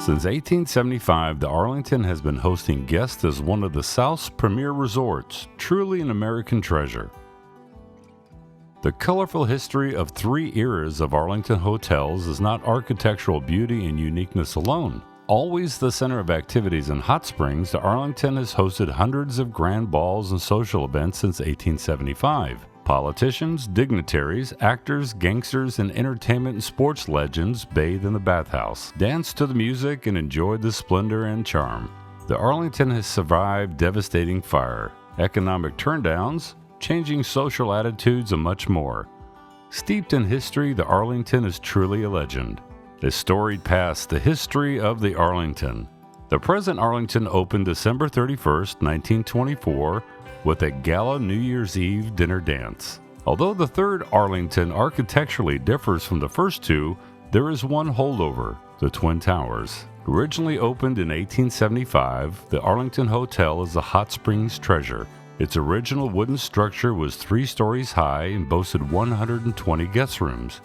Since 1875, the Arlington has been hosting guests as one of the South's premier resorts, truly an American treasure. The colorful history of 3 eras of Arlington hotels is not architectural beauty and uniqueness alone. Always the center of activities in Hot Springs, the Arlington has hosted hundreds of grand balls and social events since 1875. Politicians, dignitaries, actors, gangsters, and entertainment and sports legends bathe in the bathhouse, dance to the music, and enjoy the splendor and charm. The Arlington has survived devastating fire, economic turndowns, changing social attitudes, and much more. Steeped in history, the Arlington is truly a legend. A storied past, the history of the Arlington. The present Arlington opened December 31st, 1924, with a gala New Year's Eve dinner dance. Although the third Arlington architecturally differs from the first 2, there is one holdover, the Twin Towers. Originally opened in 1875, the Arlington Hotel is a Hot Springs treasure. Its original wooden structure was 3 stories high and boasted 120 guest rooms,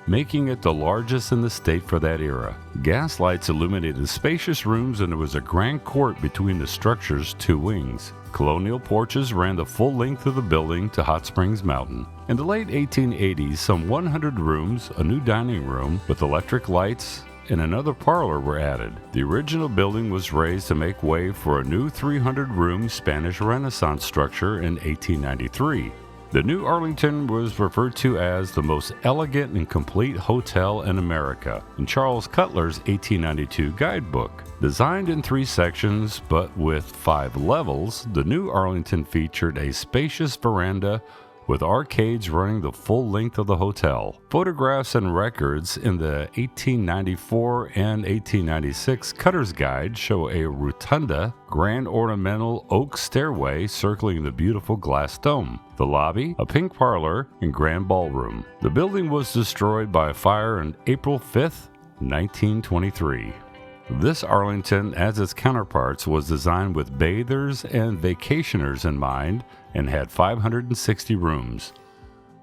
making it the largest in the state for that era. Gas lights illuminated spacious rooms, and there was a grand court between the structure's 2 wings. Colonial porches ran the full length of the building to Hot Springs Mountain. In the late 1880s, some 100 rooms, a new dining room with electric lights, and another parlor were added. The original building was raised to make way for a new 300-room Spanish Renaissance structure in 1893. The new Arlington was referred to as the most elegant and complete hotel in America in Charles Cutler's 1892 guidebook. Designed in 3 sections but with 5 levels, the new Arlington featured a spacious veranda with arcades running the full length of the hotel. Photographs and records in the 1894 and 1896 Cutter's Guide show a rotunda, grand ornamental oak stairway circling the beautiful glass dome, the lobby, a pink parlor, and grand ballroom. The building was destroyed by a fire on April 5th, 1923. This Arlington, as its counterparts, was designed with bathers and vacationers in mind and had 560 rooms.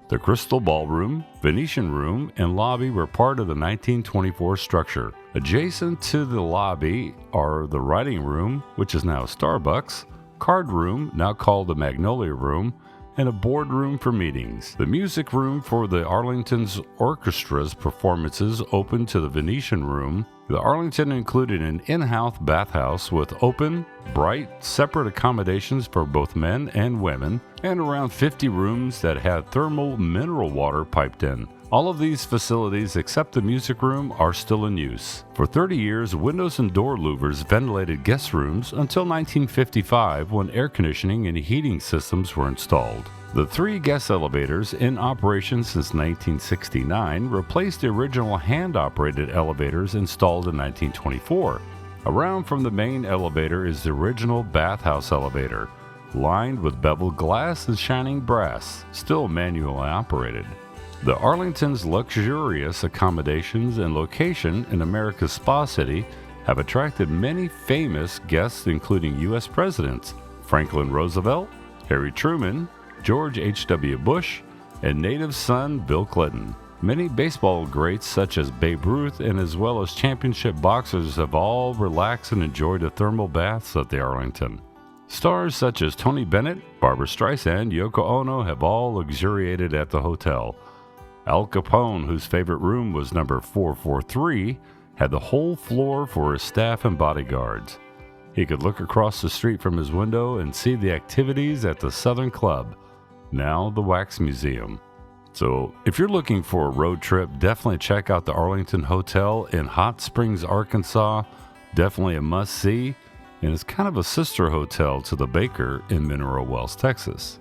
The Crystal Ballroom, Venetian Room, and lobby were part of the 1924 structure. Adjacent to the lobby are the Writing Room, which is now a Starbucks, Card Room, now called the Magnolia Room, and a boardroom for meetings. The music room for the Arlington's orchestra's performances opened to the Venetian Room. The Arlington included an in-house bathhouse with open, bright, separate accommodations for both men and women, and around 50 rooms that had thermal mineral water piped in. All of these facilities, except the music room, are still in use. For 30 years, windows and door louvers ventilated guest rooms until 1955, when air conditioning and heating systems were installed. The 3 guest elevators, in operation since 1969, replaced the original hand-operated elevators installed in 1924. Around from the main elevator is the original bathhouse elevator, lined with beveled glass and shining brass, still manually operated. The Arlington's luxurious accommodations and location in America's Spa City have attracted many famous guests, including U.S. presidents Franklin Roosevelt, Harry Truman, George H.W. Bush, and native son Bill Clinton. Many baseball greats such as Babe Ruth and as well as championship boxers have all relaxed and enjoyed the thermal baths at the Arlington. Stars such as Tony Bennett, Barbra Streisand, Yoko Ono have all luxuriated at the hotel. Al Capone, whose favorite room was number 443, had the whole floor for his staff and bodyguards. He could look across the street from his window and see the activities at the Southern Club, now the Wax Museum. So if you're looking for a road trip, definitely check out the Arlington Hotel in Hot Springs, Arkansas. Definitely a must-see, and it's kind of a sister hotel to the Baker in Mineral Wells, Texas.